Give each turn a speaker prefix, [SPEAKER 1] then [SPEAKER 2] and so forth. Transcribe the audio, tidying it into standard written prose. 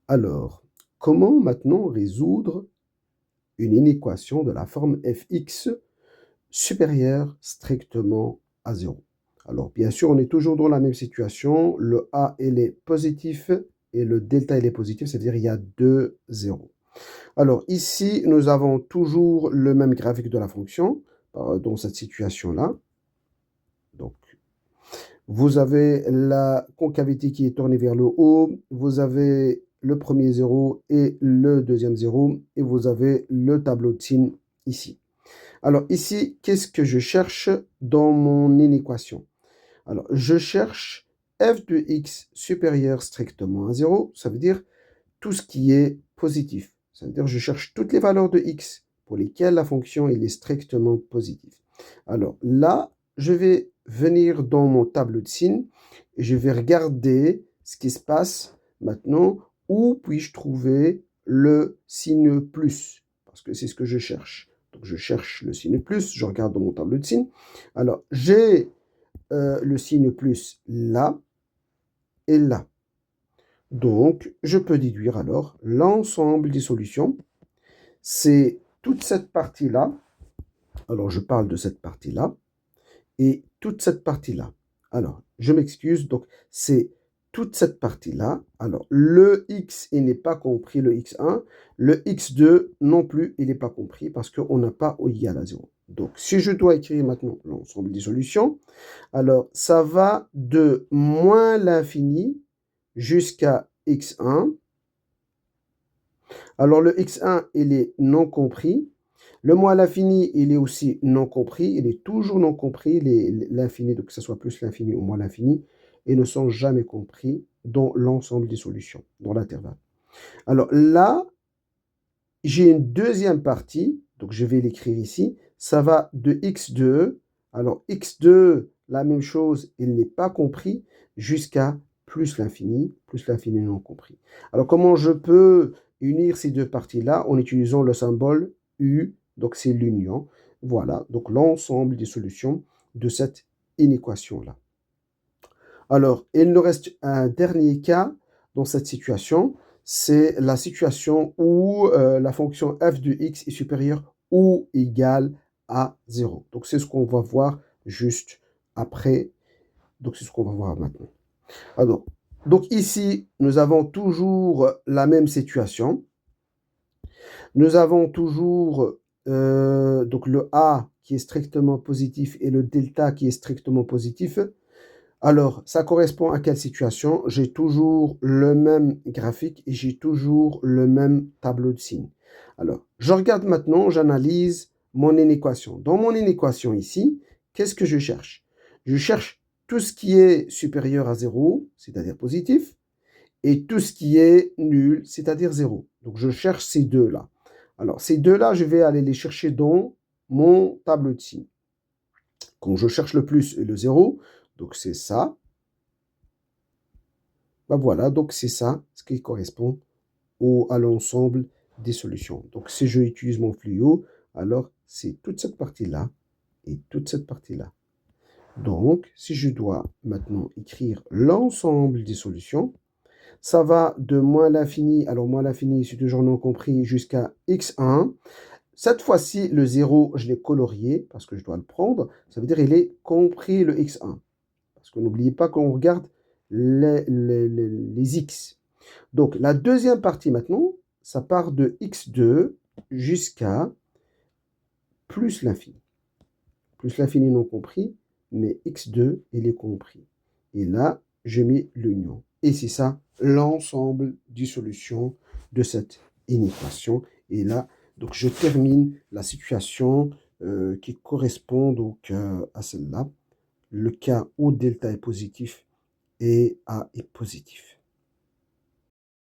[SPEAKER 1] Alors, comment maintenant résoudre une inéquation de la forme fx supérieure strictement à 0? Alors, bien sûr, on est toujours dans la même situation. Le a, il est positif et le delta, il est positif, c'est-à-dire il y a deux zéros. Alors, ici, nous avons toujours le même graphique de la fonction dans cette situation-là. Donc, vous avez la concavité qui est tournée vers le haut, vous avez le premier zéro et le deuxième zéro, et vous avez le tableau de signes ici. Alors ici, qu'est-ce que je cherche dans mon inéquation? Alors, je cherche f de x supérieur strictement à 0, ça veut dire tout ce qui est positif. Ça veut dire que je cherche toutes les valeurs de x pour lesquelles la fonction est strictement positive. Alors là, je vais venir dans mon tableau de signes et je vais regarder ce qui se passe maintenant. Où puis-je trouver le signe plus? Parce que c'est ce que je cherche. Donc je cherche le signe plus, je regarde dans mon tableau de signes. Alors j'ai le signe plus là et là. Donc, je peux déduire alors l'ensemble des solutions. C'est toute cette partie-là. Alors, je parle de cette partie-là et toute cette partie-là. Alors, je m'excuse. Donc, c'est toute cette partie-là. Alors, le x, il n'est pas compris, le x1. Le x2 non plus, il n'est pas compris parce qu'on n'a pas o égale à 0. Donc, si je dois écrire maintenant l'ensemble des solutions, alors ça va de moins l'infini jusqu'à x1. Alors le x1, il est non compris. Le moins à l'infini, il est aussi non compris. Il est toujours non compris. L'infini, donc que ce soit plus l'infini ou moins l'infini, et ne sont jamais compris dans l'ensemble des solutions, dans l'intervalle. Alors là, j'ai une deuxième partie, donc je vais l'écrire ici. Ça va de x2. Alors x2, la même chose, il n'est pas compris, jusqu'à plus l'infini non compris. Alors comment je peux unir ces deux parties-là en utilisant le symbole U, donc c'est l'union. Voilà, donc l'ensemble des solutions de cette inéquation-là. Alors, il nous reste un dernier cas dans cette situation, c'est la situation où la fonction f de x est supérieure ou égale à 0. Donc, c'est ce qu'on va voir juste après. Donc, c'est ce qu'on va voir maintenant. Alors, donc ici, nous avons toujours la même situation. Nous avons toujours donc le a qui est strictement positif et le delta qui est strictement positif. Alors, ça correspond à quelle situation? J'ai toujours le même graphique et j'ai toujours le même tableau de signes. Alors, je regarde maintenant, j'analyse mon inéquation. Dans mon inéquation ici, qu'est-ce que je cherche? Je cherche tout ce qui est supérieur à 0, c'est-à-dire positif, et tout ce qui est nul, c'est-à-dire 0. Donc, je cherche ces deux-là. Alors, ces deux-là, je vais aller les chercher dans mon tableau de signes. Quand je cherche le plus et le 0, donc c'est ça. Ben voilà, donc c'est ça ce qui correspond à l'ensemble des solutions. Donc si je utilise mon fluo, alors c'est toute cette partie-là et toute cette partie-là. Donc, si je dois maintenant écrire l'ensemble des solutions, ça va de moins l'infini, alors moins l'infini, c'est toujours non compris, jusqu'à x1. Cette fois-ci, le 0, je l'ai colorié parce que je dois le prendre. Ça veut dire qu'il est compris le x1. Parce que n'oubliez pas qu'on regarde les x. Donc, la deuxième partie maintenant, ça part de x2 jusqu'à plus l'infini. Plus l'infini non compris, mais x2, il est compris. Et là, je mets l'union. Et c'est ça, l'ensemble des solutions de cette inéquation. Et là, donc je termine la situation qui correspond donc à celle-là. Le cas où delta est positif et A est positif.